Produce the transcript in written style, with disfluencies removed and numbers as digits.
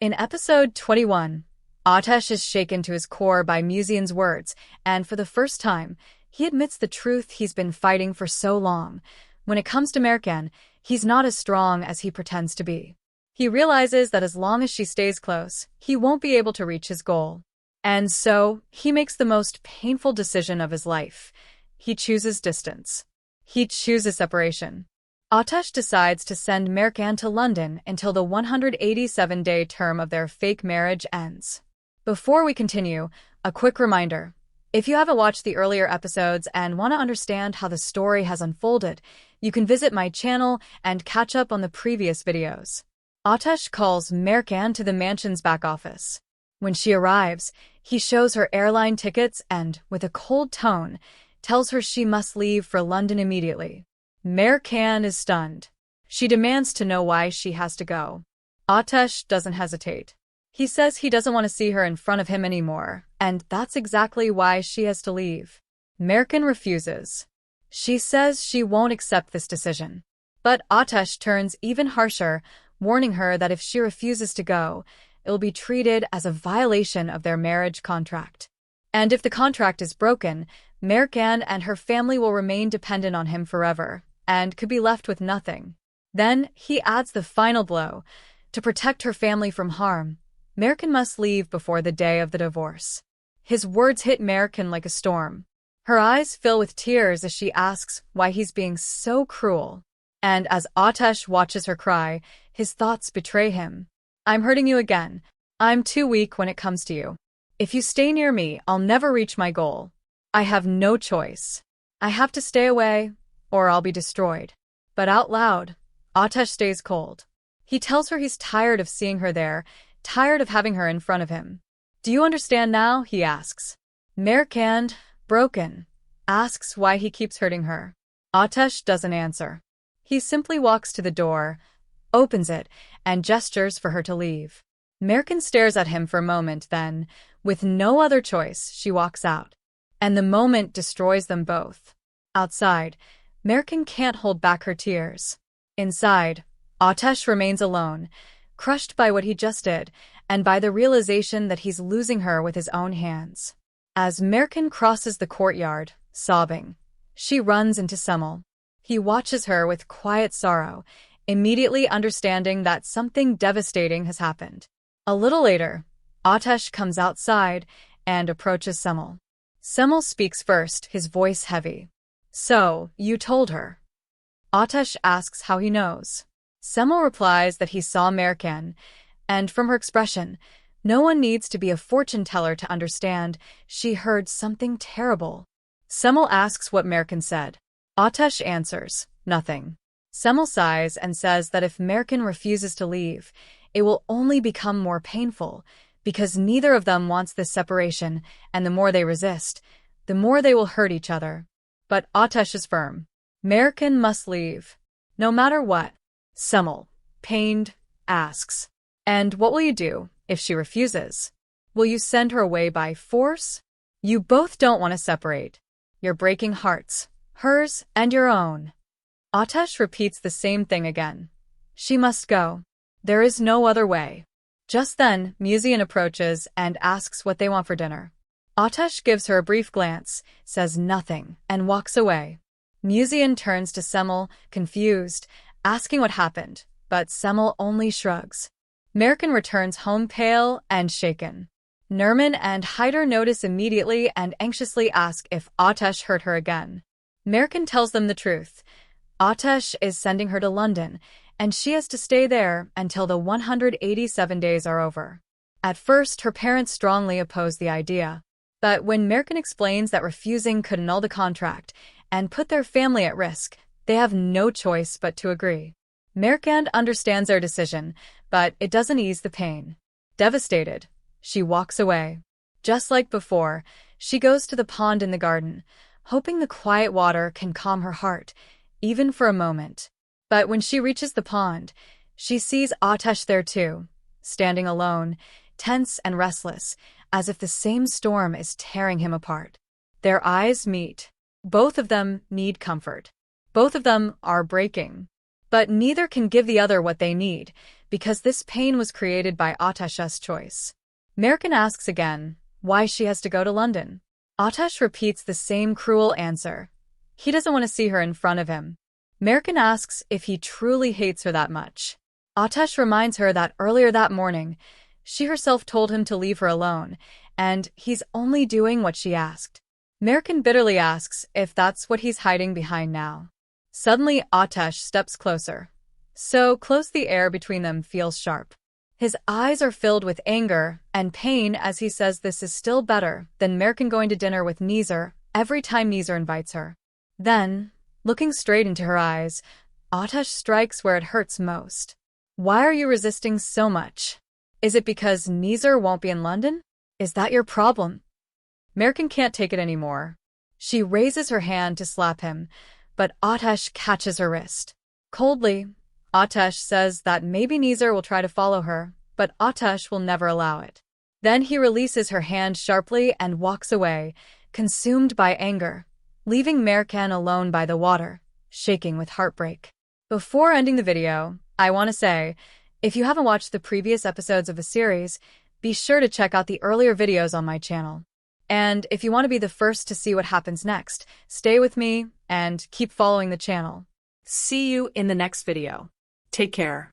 In episode 21, Ateş is shaken to his core by Müzeyyen's words, and for the first time, he admits the truth he's been fighting for so long. When it comes to Mercan, he's not as strong as he pretends to be. He realizes that as long as she stays close, he won't be able to reach his goal. And so, he makes the most painful decision of his life. He chooses distance. He chooses separation. Ateş decides to send Mercan to London until the 187-day term of their fake marriage ends. Before we continue, a quick reminder. If you haven't watched the earlier episodes and want to understand how the story has unfolded, you can visit my channel and catch up on the previous videos. Ateş calls Mercan to the mansion's back office. When she arrives, he shows her airline tickets and, with a cold tone, tells her she must leave for London immediately. Mercan is stunned. She demands to know why she has to go. Ateş doesn't hesitate. He says he doesn't want to see her in front of him anymore, and that's exactly why she has to leave. Mercan refuses. She says she won't accept this decision. But Ateş turns even harsher, warning her that if she refuses to go, it'll be treated as a violation of their marriage contract. And if the contract is broken, Mercan and her family will remain dependent on him forever, and could be left with nothing. Then he adds the final blow. To protect her family from harm, Mercan must leave before the day of the divorce. His words hit Mercan like a storm. Her eyes fill with tears as she asks why he's being so cruel. And as Ateş watches her cry, his thoughts betray him. I'm hurting you again. I'm too weak when it comes to you. If you stay near me, I'll never reach my goal. I have no choice. I have to stay away, or I'll be destroyed. But out loud, Ateş stays cold. He tells her he's tired of seeing her there, tired of having her in front of him. Do you understand now? He asks. Mercan, broken, asks why he keeps hurting her. Ateş doesn't answer. He simply walks to the door, opens it, and gestures for her to leave. Mercan stares at him for a moment, then, with no other choice, she walks out. And the moment destroys them both. Outside, Mercan can't hold back her tears. Inside, Ateş remains alone, crushed by what he just did, and by the realization that he's losing her with his own hands. As Mercan crosses the courtyard, sobbing, she runs into Semel. He watches her with quiet sorrow, immediately understanding that something devastating has happened. A little later, Ateş comes outside and approaches Semel. Semel speaks first, his voice heavy. So, you told her? Ateş asks how he knows. Semel replies that he saw Mercan, and from her expression, no one needs to be a fortune teller to understand she heard something terrible. Semel asks what Mercan said. Ateş answers, nothing. Semel sighs and says that if Mercan refuses to leave, it will only become more painful, because neither of them wants this separation, and the more they resist, the more they will hurt each other. But Ateş is firm. Mercan must leave. No matter what. Semel, pained, asks. And what will you do if she refuses? Will you send her away by force? You both don't want to separate. You're breaking hearts, hers and your own. Ateş repeats the same thing again. She must go. There is no other way. Just then, Müzeyyen approaches and asks what they want for dinner. Ateş gives her a brief glance, says nothing, and walks away. Müzeyyen turns to Semel, confused, asking what happened, but Semel only shrugs. Mercan returns home pale and shaken. Nermin and Haydar notice immediately and anxiously ask if Ateş hurt her again. Mercan tells them the truth. Ateş is sending her to London, and she has to stay there until the 187 days are over. At first, her parents strongly oppose the idea. But when Mercan explains that refusing could annul the contract and put their family at risk, they have no choice but to agree. Mercan understands their decision, but it doesn't ease the pain. Devastated, she walks away. Just like before, she goes to the pond in the garden, hoping the quiet water can calm her heart, even for a moment. But when she reaches the pond, she sees Ateş there too, standing alone, tense and restless, as if the same storm is tearing him apart. Their eyes meet. Both of them need comfort. Both of them are breaking. But neither can give the other what they need, because this pain was created by Atash's choice. Merkin asks again why she has to go to London. Atash repeats the same cruel answer. He doesn't want to see her in front of him. Merkin asks if he truly hates her that much. Atash reminds her that earlier that morning, she herself told him to leave her alone, and he's only doing what she asked. Merkin bitterly asks if that's what he's hiding behind now. Suddenly, Atash steps closer. So close the air between them feels sharp. His eyes are filled with anger and pain as he says this is still better than Merkin going to dinner with Nizar every time Nizar invites her. Then, looking straight into her eyes, Atash strikes where it hurts most. Why are you resisting so much? Is it because Nizar won't be in London? Is that your problem? Merkin can't take it anymore. She raises her hand to slap him, but Atash catches her wrist. Coldly, Atash says that maybe Nizar will try to follow her, but Atash will never allow it. Then he releases her hand sharply and walks away, consumed by anger, leaving Merkin alone by the water, shaking with heartbreak. Before ending the video, I want to say, if you haven't watched the previous episodes of the series, be sure to check out the earlier videos on my channel. And if you want to be the first to see what happens next, stay with me and keep following the channel. See you in the next video. Take care.